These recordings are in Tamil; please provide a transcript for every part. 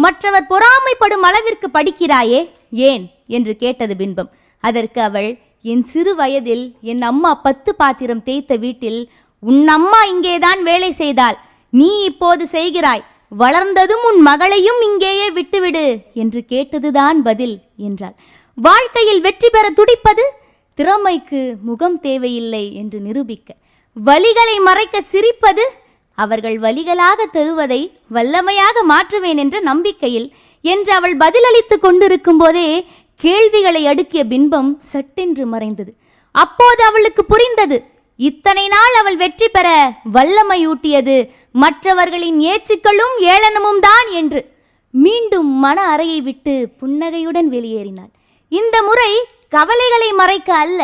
மற்றவர் பொறாமைப்படும் அளவிற்கு படிக்கிறாயே, ஏன் என்று கேட்டது பின்பம். அதற்கு அவள், என் சிறு வயதில் என் அம்மா 10 பாத்திரம் தேய்த்த வீட்டில் உன் அம்மா இங்கேதான் வேலை செய்தாள், நீ இப்போது செய்கிறாய், வளர்ந்ததும் உன் மகளையும் இங்கேயே விட்டுவிடு என்று கேட்டதுதான் பதில் என்றாள். வாழ்க்கையில் வெற்றி பெற துடிப்பது திறமைக்கு முகம் தேவையில்லை என்று நிரூபிக்க, வலிகளை மறைக்க சிரிப்பது அவர்கள் வலிகளாக தருவதை வல்லமையாக மாற்றுவேன் என்ற நம்பிக்கையில் என்று அவள் பதிலளித்து கொண்டிருக்கும் போதே கேள்விகளை அடுக்கிய பின்பம் சட்டென்று மறைந்தது. அப்போது அவளுக்கு புரிந்தது, இத்தனை நாள் அவள் வெற்றி பெற வல்லமையூட்டியது மற்றவர்களின் ஏச்சுக்களும் ஏளனமும் தான் என்று. மீண்டும் மன அறையை விட்டு புன்னகையுடன் வெளியேறினாள். இந்த முறை கவலைகளை மறைக்க அல்ல,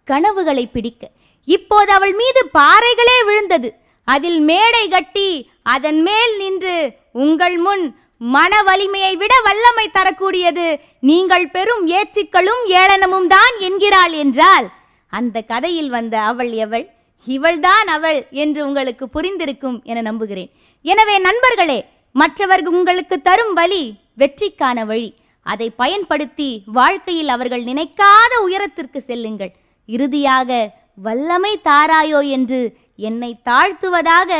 கனவுகளை பிடிக்க. இப்போது அவள் மீது பாறைகளே விழுந்தது. அதில் மேடை கட்டி அதன் மேல் நின்று, உங்கள் முன் மன வலிமையை விட வல்லமை தரக்கூடியது நீங்கள் பெறும் ஏச்சுக்களும் ஏளனமும் தான் என்கிறாள் என்றால், அந்த கதையில் வந்த அவள் எவள், இவள்தான் அவள் என்று உங்களுக்கு புரிந்திருக்கும் என நம்புகிறேன். எனவே நண்பர்களே, மற்றவர்கள் உங்களுக்கு தரும் வழி வெற்றிக்கான வழி. அதை பயன்படுத்தி வாழ்க்கையில் அவர்கள் நினைக்காத உயரத்திற்கு செல்லுங்கள். இறுதியாக வல்லமை தாராயோ என்று என்னை தாழ்த்துவதாக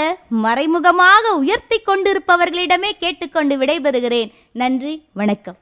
மறைமுகமாக உயர்த்தி கொண்டிருப்பவர்களிடமே கேட்டுக்கொண்டு விடைபெறுகிறேன். நன்றி, வணக்கம்.